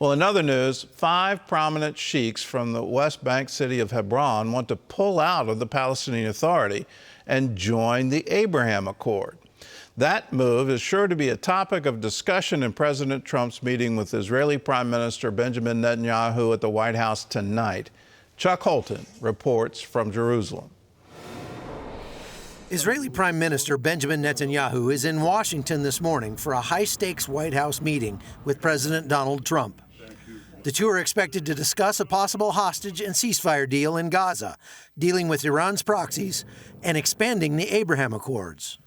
Well, in other news, 5 prominent sheiks from the West Bank city of Hebron want to pull out of the Palestinian Authority and join the Abraham Accord. That move is sure to be a topic of discussion in President Trump's meeting with Israeli Prime Minister Benjamin Netanyahu at the White House tonight. Chuck Holton reports from Jerusalem. Israeli Prime Minister Benjamin Netanyahu is in Washington this morning for a high-stakes White House meeting with President Donald Trump. The two are expected to discuss a possible hostage and ceasefire deal in Gaza, dealing with Iran's proxies, and expanding the Abraham Accords.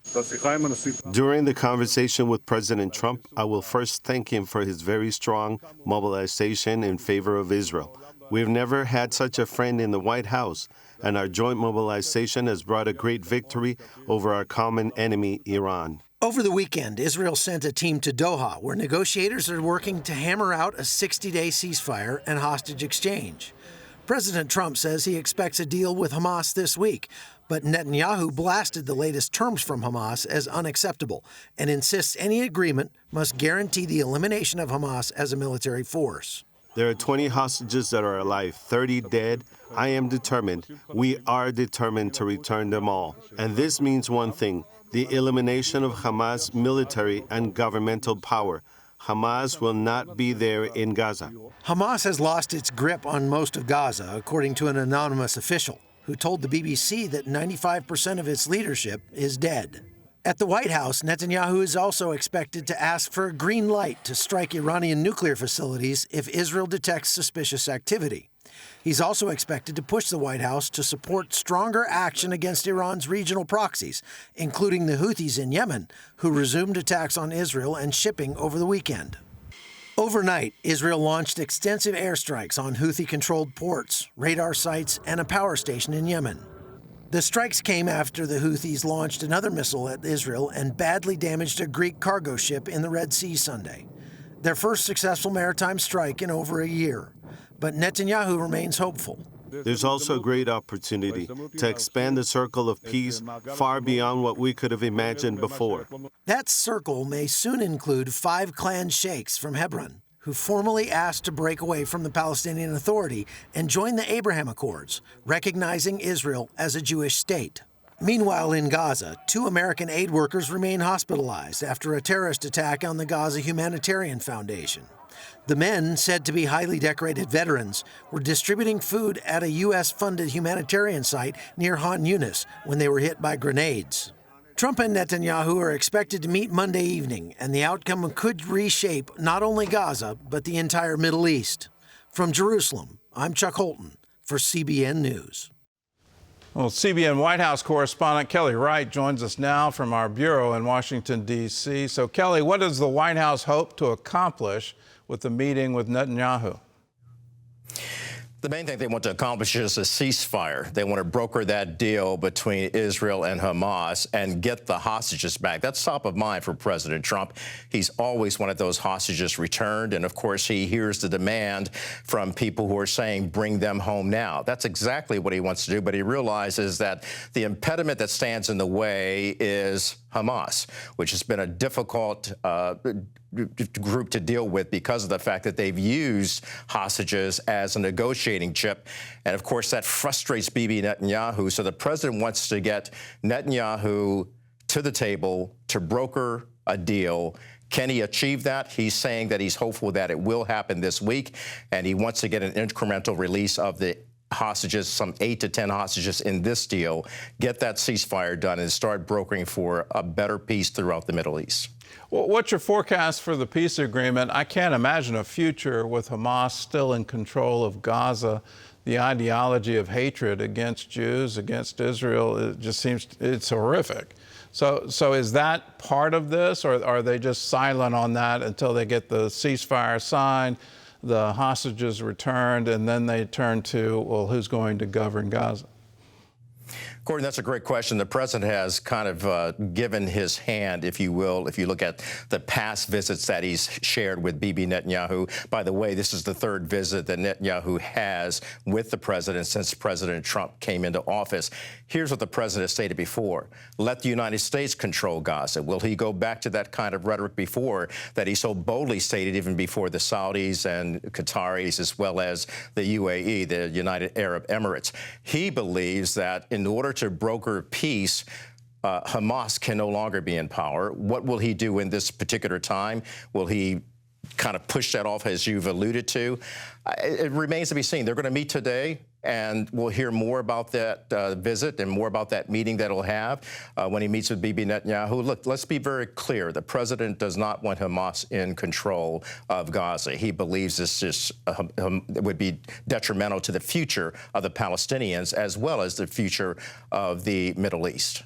During the conversation with President Trump, I will first thank him for his very strong mobilization in favor of Israel. We've never had such a friend in the White House, and our joint mobilization has brought a great victory over our common enemy, Iran. Over the weekend, Israel sent a team to Doha, where negotiators are working to hammer out a 60-day ceasefire and hostage exchange. President Trump says he expects a deal with Hamas this week, but Netanyahu blasted the latest terms from Hamas as unacceptable and insists any agreement must guarantee the elimination of Hamas as a military force. There are 20 hostages that are alive, 30 dead. I am determined. We are determined to return them all. And this means one thing: the elimination of Hamas military and governmental power. Hamas will not be there in Gaza. Hamas has lost its grip on most of Gaza, according to an anonymous official who told the BBC that 95% of its leadership is dead. At the White House, Netanyahu is also expected to ask for a green light to strike Iranian nuclear facilities if Israel detects suspicious activity. He's also expected to push the White House to support stronger action against Iran's regional proxies, including the Houthis in Yemen, who resumed attacks on Israel and shipping over the weekend. Overnight, Israel launched extensive airstrikes on Houthi-controlled ports, radar sites, and a power station in Yemen. The strikes came after the Houthis launched another missile at Israel and badly damaged a Greek cargo ship in the Red Sea Sunday. Their first successful maritime strike in over a year. But Netanyahu remains hopeful. There's also a great opportunity to expand the circle of peace far beyond what we could have imagined before. That circle may soon include 5 clan sheikhs from Hebron, who formally asked to break away from the Palestinian Authority and join the Abraham Accords, recognizing Israel as a Jewish state. Meanwhile, in Gaza, 2 American aid workers remain hospitalized after a terrorist attack on the Gaza Humanitarian Foundation. The men, said to be highly decorated veterans, were distributing food at a U.S.-funded humanitarian site near Han Yunis when they were hit by grenades. Trump and Netanyahu are expected to meet Monday evening, and the outcome could reshape not only Gaza, but the entire Middle East. From Jerusalem, I'm Chuck Holton for CBN News. Well, CBN White House correspondent Kelly Wright joins us now from our bureau in Washington, D.C. So, Kelly, what does the White House hope to accomplish with the meeting with Netanyahu? The main thing they want to accomplish is a ceasefire. They want to broker that deal between Israel and Hamas and get the hostages back. That's top of mind for President Trump. He's always wanted those hostages returned. And, of course, he hears the demand from people who are saying, bring them home now. That's exactly what he wants to do. But he realizes that the impediment that stands in the way is Hamas, which has been a difficult group to deal with because of the fact that they've used hostages as a negotiating chip. And, of course, that frustrates Bibi Netanyahu. So the president wants to get Netanyahu to the table to broker a deal. Can he achieve that? He's saying that he's hopeful that it will happen this week, and he wants to get an incremental release of the hostages, some 8 to 10 hostages in this deal, get that ceasefire done, and start brokering for a better peace throughout the Middle East. Well, what's your forecast for the peace agreement? I can't imagine a future with Hamas still in control of Gaza. The ideology of hatred against Jews, against Israel, it just seems it's horrific. So is that part of this, or are they just silent on that until they get the ceasefire signed, the hostages returned, and then they turn to, well, who's going to govern Gaza? Gordon, that's a great question. The president has kind of given his hand, if you will, if you look at the past visits that he's shared with Bibi Netanyahu. By the way, this is the third visit that Netanyahu has with the president since President Trump came into office. Here's what the president stated before. Let the United States control Gaza. Will he go back to that kind of rhetoric before that he so boldly stated even before the Saudis and Qataris, as well as the UAE, the United Arab Emirates? He believes that in order to broker peace, Hamas can no longer be in power. What will he do in this particular time? Will he kind of push that off, as you've alluded to? It remains to be seen. They're going to meet today, and we'll hear more about that visit and more about that meeting that he'll have when he meets with Bibi Netanyahu. Look, let's be very clear. The president does not want Hamas in control of Gaza. He believes this is, would be detrimental to the future of the Palestinians as well as the future of the Middle East.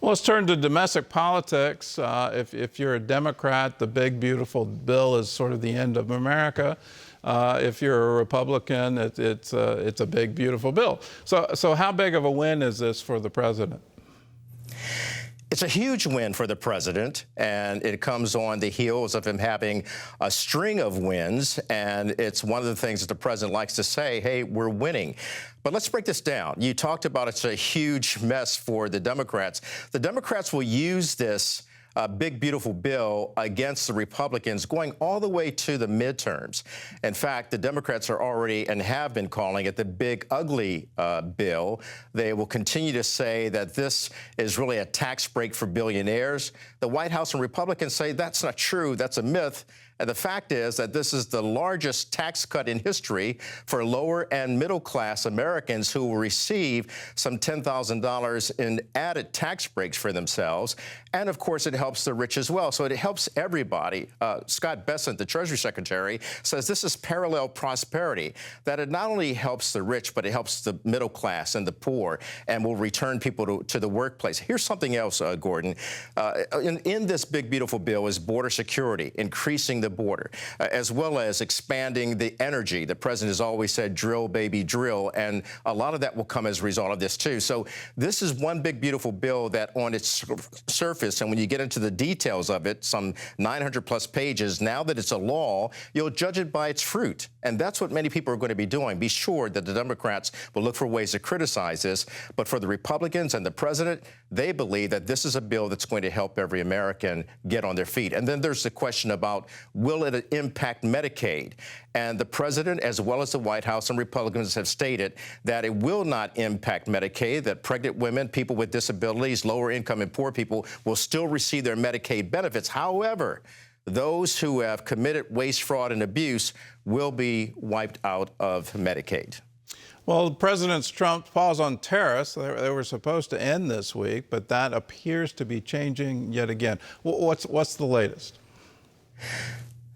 Well, let's turn to domestic politics. If you're a Democrat, the big, beautiful bill is sort of the end of America. If you're a Republican, it's a big, beautiful bill. So how big of a win is this for the president? It's a huge win for the president, and it comes on the heels of him having a string of wins, and it's one of the things that the president likes to say, hey, we're winning. But let's break this down. You talked about it's a huge mess for the Democrats. The Democrats will use this big, beautiful bill against the Republicans going all the way to the midterms. In fact, the Democrats are already and have been calling it the big, ugly bill. They will continue to say that this is really a tax break for billionaires. The White House and Republicans say that's not true. That's a myth. And the fact is that this is the largest tax cut in history for lower and middle class Americans who will receive some $10,000 in added tax breaks for themselves. And of course, it helps the rich as well. So it helps everybody. Scott Bessent, the Treasury Secretary, says this is parallel prosperity, that it not only helps the rich, but it helps the middle class and the poor and will return people to the workplace. Here's something else, Gordon. In this big, beautiful bill is border security, increasing the border, as well as expanding the energy. The president has always said, drill, baby, drill, and a lot of that will come as a result of this, too. So this is one big, beautiful bill that on its surface, and when you get into the details of it, some 900-plus pages, now that it's a law, you'll judge it by its fruit. And that's what many people are going to be doing. Be sure that the Democrats will look for ways to criticize this. But for the Republicans and the president, they believe that this is a bill that's going to help every American get on their feet. And then there's the question about, will it impact Medicaid? And the president, as well as the White House and Republicans, have stated that it will not impact Medicaid, that pregnant women, people with disabilities, lower income and poor people will still receive their Medicaid benefits. However, those who have committed waste, fraud, and abuse will be wiped out of Medicaid. Well, President Trump's pause on tariffs, they were supposed to end this week, but that appears to be changing yet again. What's the latest?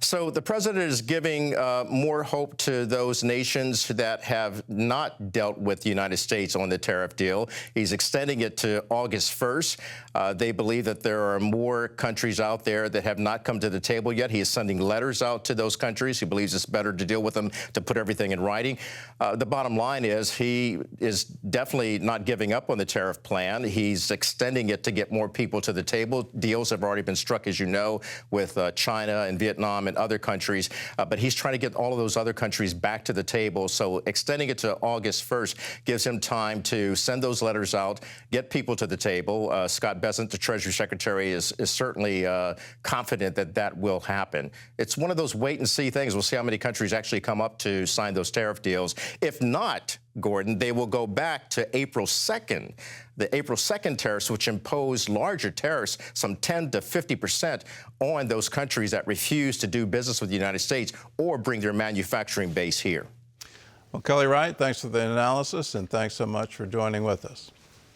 So the president is giving more hope to those nations that have not dealt with the United States on the tariff deal. He's extending it to August 1st. They believe that there are more countries out there that have not come to the table yet. He is sending letters out to those countries. He believes it's better to deal with them, to put everything in writing. The bottom line is he is definitely not giving up on the tariff plan. He's extending it to get more people to the table. Deals have already been struck, as you know, with China and Vietnam and other countries, but he's trying to get all of those other countries back to the table. So extending it to August 1st gives him time to send those letters out, get people to the table. Scott Bessent, the Treasury Secretary, is certainly confident that that will happen. It's one of those wait-and-see things. We'll see how many countries actually come up to sign those tariff deals. If not, Gordon, they will go back to April 2nd. The April 2nd tariffs, which impose larger tariffs, some 10 to 50% on those countries that refuse to do business with the United States or bring their manufacturing base here. Well, Kelly Wright, thanks for the analysis, and thanks so much for joining with us.